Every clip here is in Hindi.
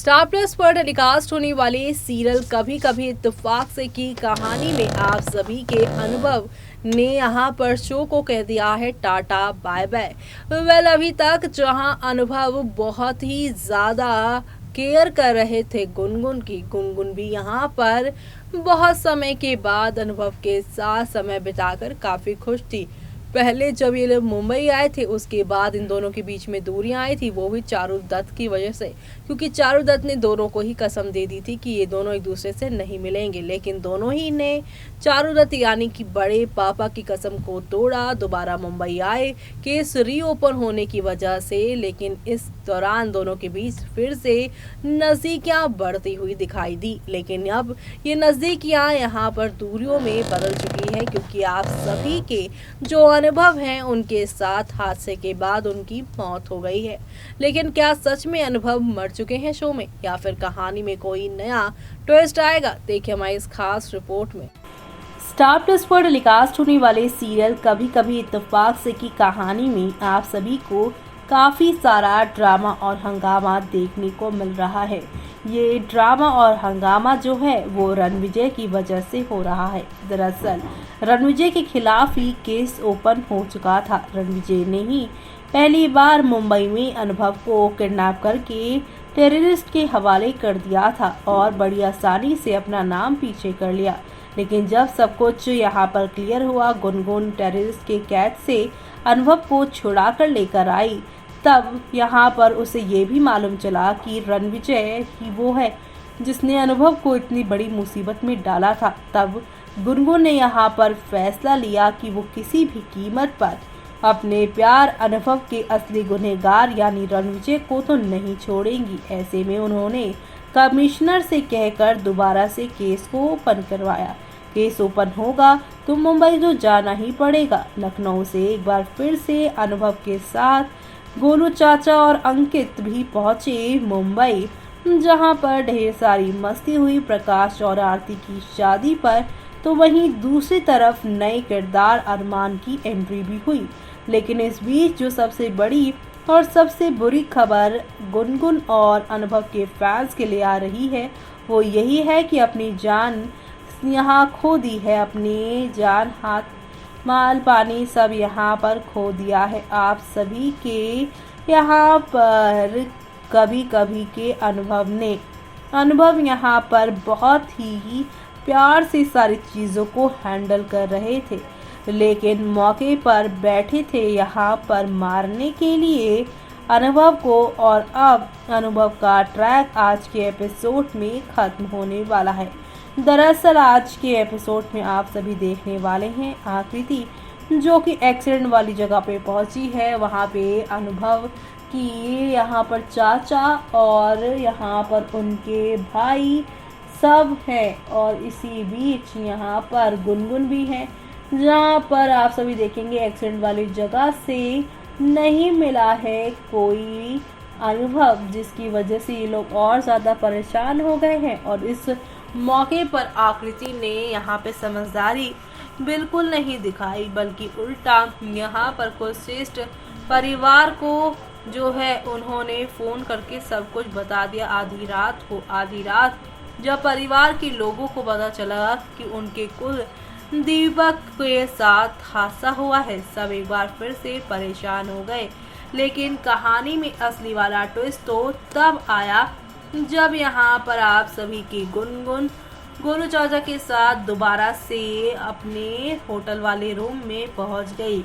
स्टार प्लस पर टेलीकास्ट होने वाले सीरियल कभी कभी इत्तेफाक से की कहानी में आप सभी के अनुभव ने यहाँ पर शो को कह दिया है टाटा बाय बाय। वेल अभी तक जहाँ अनुभव बहुत ही ज्यादा केयर कर रहे थे गुनगुन की, गुनगुन भी यहाँ पर बहुत समय के बाद अनुभव के साथ समय बिताकर काफी खुश थी। पहले जब ये लोग मुंबई आए थे उसके बाद इन दोनों के बीच में दूरियां आई थी, वो भी चारुदत्त की वजह से, क्योंकि चारुदत्त ने दोनों को ही कसम दे दी थी कि ये दोनों एक दूसरे से नहीं मिलेंगे। लेकिन दोनों ही ने चारुदत्त यानी कि बड़े पापा की कसम को तोड़ा, दोबारा मुंबई आए केस रीओपन होने की वजह से। लेकिन इस दौरान दोनों के बीच फिर से नजदीकियां बढ़ती हुई दिखाई दी। लेकिन अब ये नजदीकियां यहाँ पर दूरियों में बदल चुकी है, क्योंकि आप सभी के जो अनुभव हैं उनके साथ हादसे के बाद उनकी मौत हो गई है। लेकिन क्या सच में अनुभव मर चुके हैं शो में, या फिर कहानी में कोई नया ट्विस्ट आएगा? देखिए हमारी इस खास रिपोर्ट में। स्टार प्लस पर टेलीकास्ट होने वाले सीरियल कभी कभी इत्तेफाक से की कहानी में आप सभी को काफी सारा ड्रामा और हंगामा देखने को मिल रहा है। ये ड्रामा और हंगामा जो है वो रणविजय की वजह से हो रहा है। दरअसल रणविजय के खिलाफ ही केस ओपन हो चुका था। रणविजय ने ही पहली बार मुंबई में अनुभव को किडनैप करके टेररिस्ट के हवाले कर दिया था और बड़ी आसानी से अपना नाम पीछे कर लिया। लेकिन जब सब कुछ यहाँ पर क्लियर हुआ, गुनगुन टेररिस्ट के कैद से अनुभव को छुड़ा कर लेकर आई, तब यहाँ पर उसे ये भी मालूम चला कि रणविजय ही वो है जिसने अनुभव को इतनी बड़ी मुसीबत में डाला था। तब गुनगुन ने यहाँ पर फैसला लिया कि वो किसी भी कीमत पर अपने प्यार अनुभव के असली गुनहगार यानी रणविजय को तो नहीं छोड़ेंगी। ऐसे में उन्होंने कमिश्नर से कहकर दोबारा से केस को ओपन करवाया। केस ओपन होगा तो मुंबई तो जाना ही पड़ेगा। लखनऊ से एक बार फिर से अनुभव के साथ गोलू चाचा और अंकित भी पहुंचे मुंबई, जहां पर ढेर सारी मस्ती हुई प्रकाश और आरती की शादी पर। तो वहीं दूसरी तरफ नए किरदार अरमान की एंट्री भी हुई। लेकिन इस बीच जो सबसे बड़ी और सबसे बुरी खबर गुनगुन और अनुभव के फैंस के लिए आ रही है वो यही है कि अपनी जान यहाँ खो दी है। अपनी जान, हाथ, माल, पानी सब यहाँ पर खो दिया है आप सभी के यहाँ पर कभी कभी के अनुभव ने। अनुभव यहाँ पर बहुत ही प्यार से सारी चीज़ों को हैंडल कर रहे थे, लेकिन मौके पर बैठे थे यहाँ पर मारने के लिए अनुभव को। और अब अनुभव का ट्रैक आज के एपिसोड में ख़त्म होने वाला है। दरअसल आज के एपिसोड में आप सभी देखने वाले हैं आकृति जो कि एक्सीडेंट वाली जगह पे पहुंची है। वहाँ पे अनुभव की यहाँ पर चाचा और यहाँ पर उनके भाई सब हैं, और इसी बीच यहाँ पर गुनगुन भी है, जहाँ पर आप सभी देखेंगे एक्सीडेंट वाली जगह से नहीं मिला है कोई अनुभव, जिसकी वजह से ये लोग और ज़्यादा परेशान हो गए हैं। और इस मौके पर आकृति ने यहाँ पे समझदारी बिल्कुल नहीं दिखाई, बल्कि उल्टा यहाँ पर कुलश्रेष्ठ परिवार को जो है उन्होंने फ़ोन करके सब कुछ बता दिया। आधी रात जब परिवार के लोगों को पता चला कि उनके कुल दीपक के साथ हादसा हुआ है, सब एक बार फिर से परेशान हो गए। लेकिन कहानी में असली वाला ट्विस्ट तो तब आया जब यहाँ पर आप सभी की गुनगुन गोलू चाचा के साथ दोबारा से अपने होटल वाले रूम में पहुँच गई,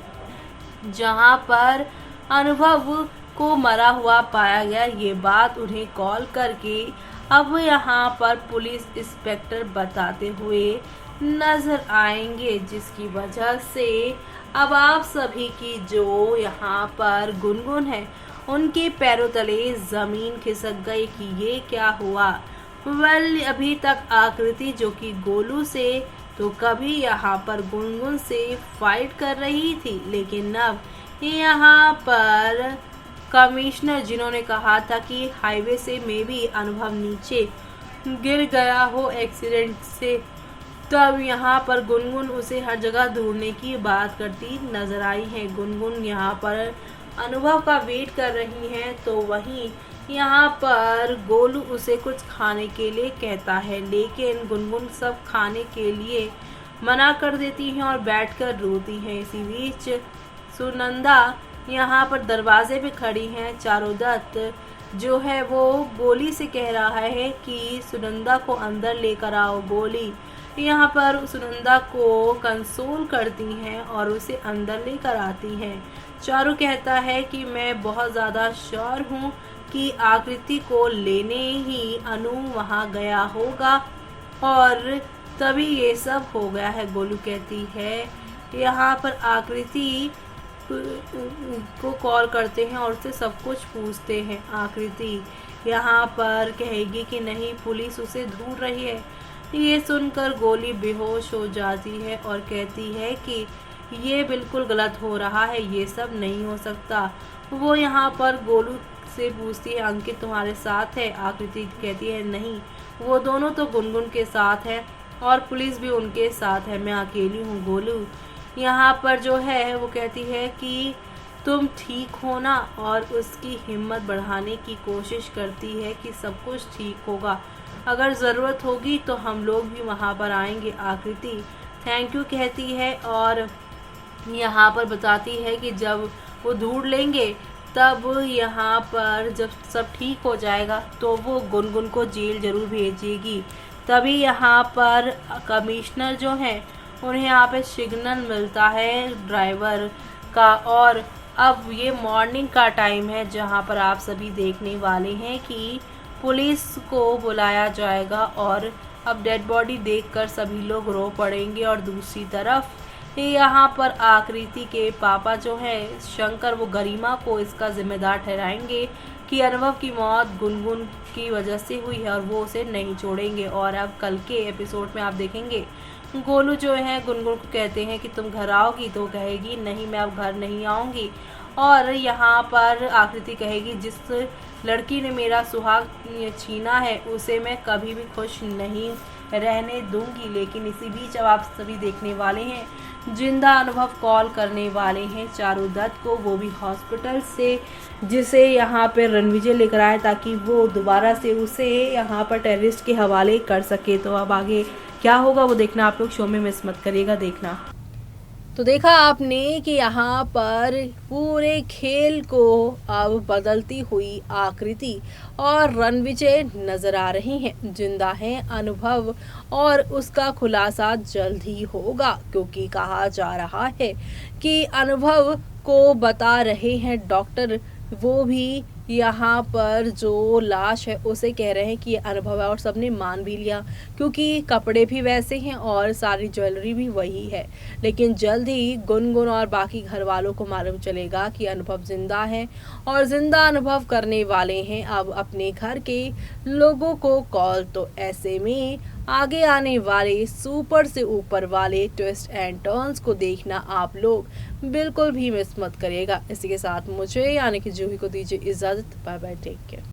जहाँ पर अनुभव को मरा हुआ पाया गया। ये बात उन्हें कॉल करके अब यहाँ पर पुलिस इंस्पेक्टर बताते हुए नजर आएंगे, जिसकी वजह से अब आप सभी की जो यहाँ पर गुनगुन है उनके पैरों तले जमीन खिसक गई कि ये क्या हुआ। वेल अभी तक आकृति जो कि गोलू से तो कभी यहाँ पर गुनगुन से फाइट कर रही थी, लेकिन अब यहाँ पर कमिश्नर जिन्होंने कहा था कि हाईवे से मे भी अनुभव नीचे गिर गया हो एक्सीडेंट से, तब यहाँ पर गुनगुन उसे हर जगह ढूंढने की बात करती नजर आई है। गुनगुन यहाँ पर अनुभव का वेट कर रही हैं, तो वहीं यहाँ पर गोलू उसे कुछ खाने के लिए कहता है, लेकिन गुनगुन सब खाने के लिए मना कर देती हैं और बैठकर रोती हैं। इसी बीच सुनंदा यहाँ पर दरवाजे पे खड़ी हैं। चारुदत्त जो है वो गोली से कह रहा है कि सुनंदा को अंदर लेकर आओ। गोली यहाँ पर सुनंदा को कंसोल करती हैं और उसे अंदर लेकर आती हैं। चारू कहता है कि मैं बहुत ज़्यादा श्योर हूँ कि आकृति को लेने ही अनु वहाँ गया होगा और तभी ये सब हो गया है। गोलू कहती है यहाँ पर आकृति को कॉल करते हैं और उससे सब कुछ पूछते हैं। आकृति यहाँ पर कहेगी कि नहीं, पुलिस उसे ढूंढ रही है। ये सुनकर गोली बेहोश हो जाती है और कहती है कि ये बिल्कुल गलत हो रहा है, ये सब नहीं हो सकता। वो यहाँ पर गोलू से पूछती है अंकित तुम्हारे साथ है? आकृति कहती है नहीं, वो दोनों तो गुनगुन के साथ है और पुलिस भी उनके साथ है, मैं अकेली हूँ। गोलू यहाँ पर जो है वो कहती है कि तुम ठीक हो ना, और उसकी हिम्मत बढ़ाने की कोशिश करती है कि सब कुछ ठीक होगा, अगर ज़रूरत होगी तो हम लोग भी वहाँ पर आएंगे। आकृति थैंक यू कहती है और यहाँ पर बताती है कि जब वो ढूंढ लेंगे तब यहाँ पर जब सब ठीक हो जाएगा तो वो गुनगुन को जेल ज़रूर भेजेगी। तभी यहाँ पर कमिश्नर जो हैं उन्हें यहाँ पे सिग्नल मिलता है ड्राइवर का, और अब ये मॉर्निंग का टाइम है जहाँ पर आप सभी देखने वाले हैं कि पुलिस को बुलाया जाएगा और अब डेड बॉडी देखकर सभी लोग रो पड़ेंगे। और दूसरी तरफ यहाँ पर आकृति के पापा जो है शंकर, वो गरिमा को इसका जिम्मेदार ठहराएंगे कि अनुभव की मौत गुनगुन की वजह से हुई है और वो उसे नहीं छोड़ेंगे। और अब कल के एपिसोड में आप देखेंगे गोलू जो है गुनगुन को कहते हैं कि तुम घर आओगी, तो कहेगी नहीं मैं अब घर नहीं आऊँगी। और यहाँ पर आकृति कहेगी जिस लड़की ने मेरा सुहाग छीना है उसे मैं कभी भी खुश नहीं रहने दूंगी। लेकिन इसी बीच अब आप सभी देखने वाले हैं जिंदा अनुभव कॉल करने वाले हैं चारुदत्त को, वो भी हॉस्पिटल से, जिसे यहाँ पे रणविजय लेकर आए ताकि वो दोबारा से उसे यहाँ पर टेररिस्ट के हवाले कर सके। तो अब आगे क्या होगा वो देखना आप लोग शो में मिस मत करिएगा देखना। तो देखा आपने कि यहाँ पर पूरे खेल को अब बदलती हुई आकृति और रणविजय नजर आ रही हैं। जिंदा हैं अनुभव और उसका खुलासा जल्द ही होगा, क्योंकि कहा जा रहा है कि अनुभव को बता रहे हैं डॉक्टर, वो भी यहाँ पर जो लाश है उसे कह रहे हैं कि ये अनुभव है, और सबने मान भी लिया क्योंकि कपड़े भी वैसे हैं और सारी ज्वेलरी भी वही है। लेकिन जल्द ही गुनगुन और बाकी घर वालों को मालूम चलेगा कि अनुभव जिंदा है और जिंदा अनुभव करने वाले हैं अब अपने घर के लोगों को कॉल। तो ऐसे में आगे आने वाले सुपर से ऊपर वाले ट्विस्ट एंड टर्न्स को देखना आप लोग बिल्कुल भी मिस मत करिएगा। इसी के साथ मुझे यानी कि जूही को दीजिए इजाजत। Bye bye, take care.